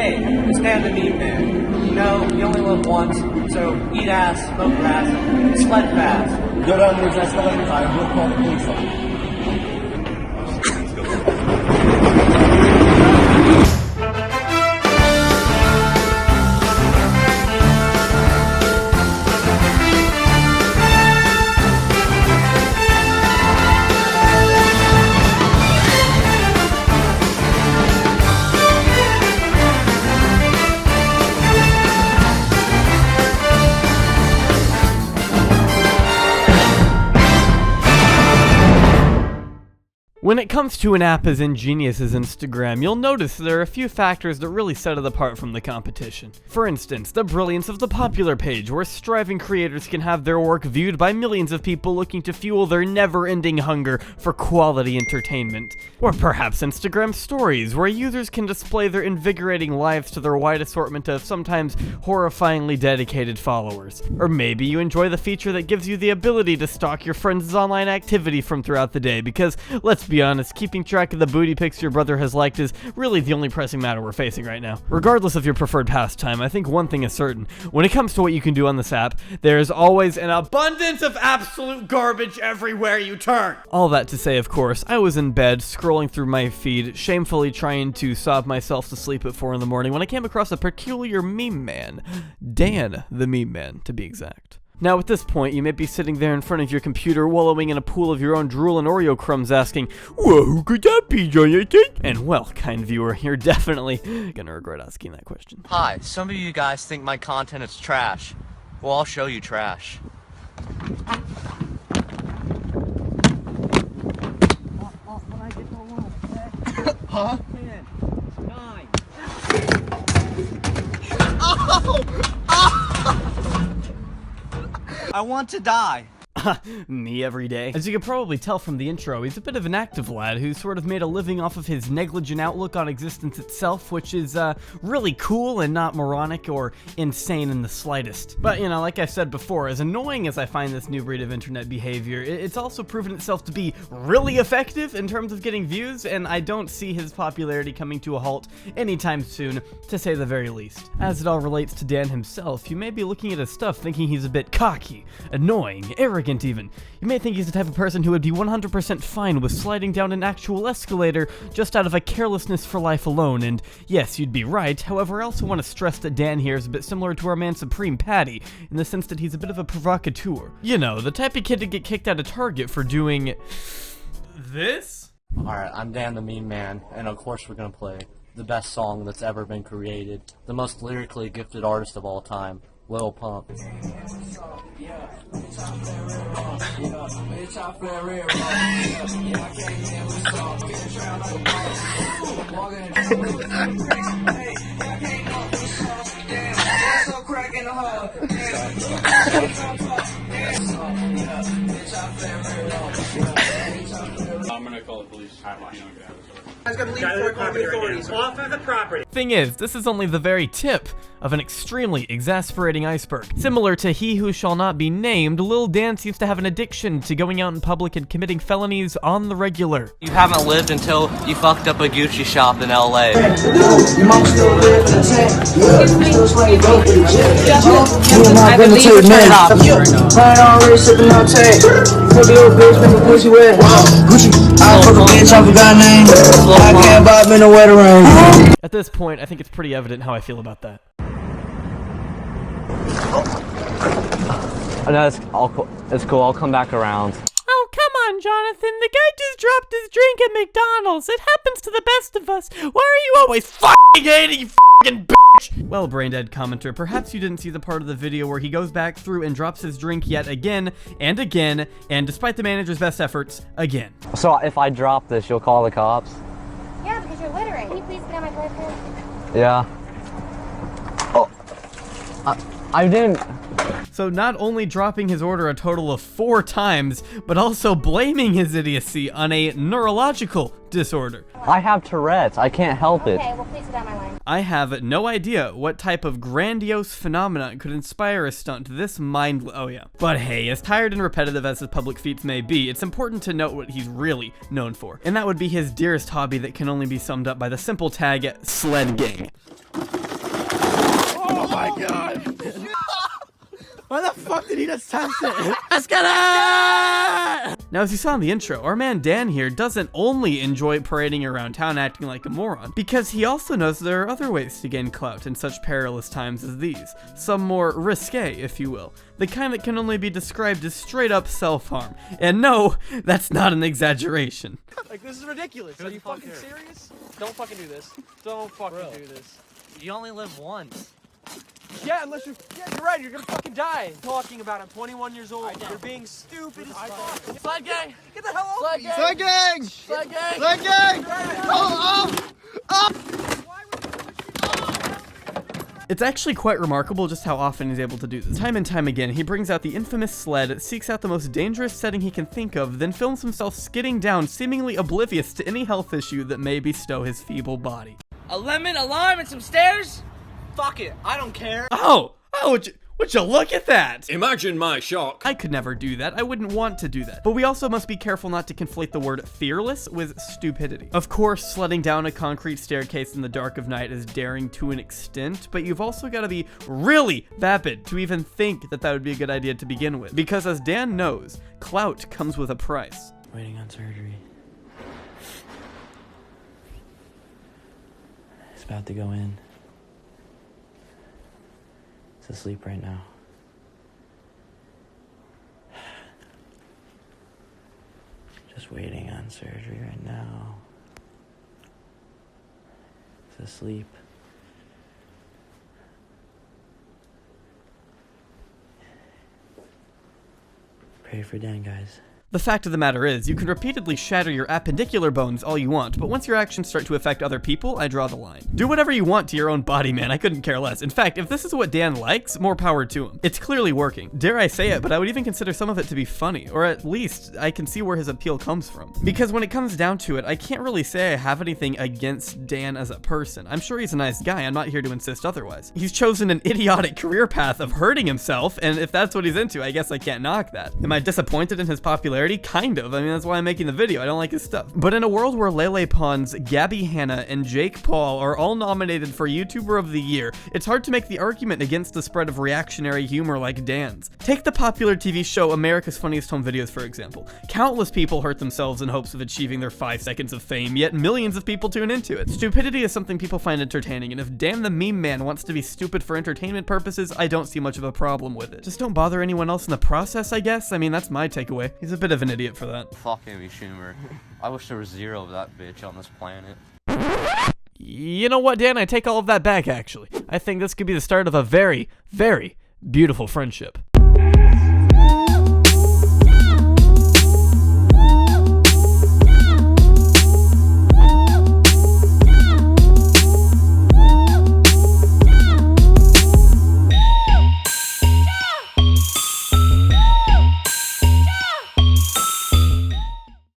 Hey, it's Dan the Meat Man. You know, you only live once, so eat ass, smoke fast, and sled fast. Go down there, that's not I will call the police on you. When it comes to an app as ingenious as Instagram, you'll notice there are a few factors that really set it apart from the competition. For instance, the brilliance of the popular page, where striving creators can have their work viewed by millions of people looking to fuel their never-ending hunger for quality entertainment. Or perhaps Instagram stories, where users can display their invigorating lives to their wide assortment of sometimes horrifyingly dedicated followers. Or maybe you enjoy the feature that gives you the ability to stalk your friends' online activity from throughout the day, because, let's be honest, keeping track of the booty pics your brother has liked is really the only pressing matter we're facing right now. Regardless of your preferred pastime, I think one thing is certain. When it comes to what you can do on this app, there's always an abundance of absolute garbage everywhere you turn. All that to say, of course, I was in bed, scrolling through my feed, shamefully trying to sob myself to sleep at 4 in the morning when I came across a peculiar meme man. Dan the Meme Man, to be exact. Now at this point, you may be sitting there in front of your computer, wallowing in a pool of your own drool and Oreo crumbs asking, "Well, who could that be, Jonathan?" And well, kind viewer, you're definitely gonna regret asking that question. Hi, some of you guys think my content is trash. Well, I'll show you trash. Huh? 10, 9. I want to die. Me every day. As you can probably tell from the intro, he's a bit of an active lad who's sort of made a living off of his negligent outlook on existence itself, which is really cool and not moronic or insane in the slightest. But, you know, like I said before, as annoying as I find this new breed of internet behavior, it's also proven itself to be really effective in terms of getting views, and I don't see his popularity coming to a halt anytime soon, to say the very least. As it all relates to Dan himself, you may be looking at his stuff thinking he's a bit cocky, annoying, arrogant even. You may think he's the type of person who would be 100% fine with sliding down an actual escalator just out of a carelessness for life alone, and yes, you'd be right. However, I also want to stress that Dan here is a bit similar to our man Supreme Patty, in the sense that he's a bit of a provocateur. You know, the type of kid to get kicked out of Target for doing this? Alright, I'm Dan the Meme Man, and of course we're gonna play the best song that's ever been created, the most lyrically gifted artist of all time, Lil Pump. I'm gonna call the police. I was gonna leave before calling the authorities. Off of the property. Thing is, this is only the very tip of an extremely exasperating iceberg. Similar to He Who Shall Not Be Named, Lil Dan seems to have an addiction to going out in public and committing felonies on the regular. You haven't lived until you fucked up a Gucci shop in LA. At this point, I think it's pretty evident how I feel about that. No, it's cool. I'll come back around. Oh, come on, Jonathan. The guy just dropped his drink at McDonald's. It happens to the best of us. Why are you always f***ing hating, you f***ing bitch? Well, brain-dead commenter, perhaps you didn't see the part of the video where he goes back through and drops his drink yet again, and despite the manager's best efforts, again. So if I drop this, you'll call the cops? Yeah, because you're littering. Can you please get on my boyfriend? Yeah. Oh. I didn't... So not only dropping his order a total of 4 times, but also blaming his idiocy on a neurological disorder. I have Tourette's. I can't help it. Okay, well please get on my line. I have no idea what type of grandiose phenomenon could inspire a stunt this oh yeah. But hey, as tired and repetitive as his public feats may be, it's important to note what he's really known for. And that would be his dearest hobby that can only be summed up by the simple tag, Sledgang. my god! Why the fuck did he just test it? Let's get it! Now, as you saw in the intro, our man Dan here doesn't only enjoy parading around town acting like a moron, because he also knows there are other ways to gain clout in such perilous times as these. Some more risque, if you will. The kind that can only be described as straight up self-harm. And no, that's not an exaggeration. Like, this is ridiculous. Are you fucking serious? Don't fucking do this. Don't fucking do this. You only live once. Yeah, unless you're. Yeah, you're right. You're gonna fucking die. Talking about I'm 21 years old. You're being stupid as fuck. Sled gang! Get the hell out of me. Sled gang! Sled gang! Sled gang! It's actually quite remarkable just how often he's able to do this. Time and time again, he brings out the infamous sled, seeks out the most dangerous setting he can think of, then films himself skidding down, seemingly oblivious to any health issue that may bestow his feeble body. A lemon, a lime, and some stairs? Fuck it, I don't care. Oh, would you look at that? Imagine my shock. I could never do that. I wouldn't want to do that. But we also must be careful not to conflate the word fearless with stupidity. Of course, sledding down a concrete staircase in the dark of night is daring to an extent, but you've also got to be really vapid to even think that that would be a good idea to begin with. Because as Dan knows, clout comes with a price. Waiting on surgery. He's about to go in. He's asleep right now. Just waiting on surgery right now. He's asleep. Pray for Dan, guys. The fact of the matter is, you can repeatedly shatter your appendicular bones all you want, but once your actions start to affect other people, I draw the line. Do whatever you want to your own body, man, I couldn't care less. In fact, if this is what Dan likes, more power to him. It's clearly working. Dare I say it, but I would even consider some of it to be funny, or at least, I can see where his appeal comes from. Because when it comes down to it, I can't really say I have anything against Dan as a person. I'm sure he's a nice guy, I'm not here to insist otherwise. He's chosen an idiotic career path of hurting himself, and if that's what he's into, I guess I can't knock that. Am I disappointed in his popularity? Kind of. I mean, that's why I'm making the video. I don't like his stuff. But in a world where Lele Pons, Gabby Hanna, and Jake Paul are all nominated for YouTuber of the Year, it's hard to make the argument against the spread of reactionary humor like Dan's. Take the popular TV show America's Funniest Home Videos, for example. Countless people hurt themselves in hopes of achieving their 5 seconds of fame, yet millions of people tune into it. Stupidity is something people find entertaining, and if Dan the Meme Man wants to be stupid for entertainment purposes, I don't see much of a problem with it. Just don't bother anyone else in the process, I guess? I mean, that's my takeaway. He's a bit of an idiot for that. Fuck Amy Schumer. I wish there was 0 of that bitch on this planet. You know what, Dan? I take all of that back, actually. I think this could be the start of a very, very beautiful friendship.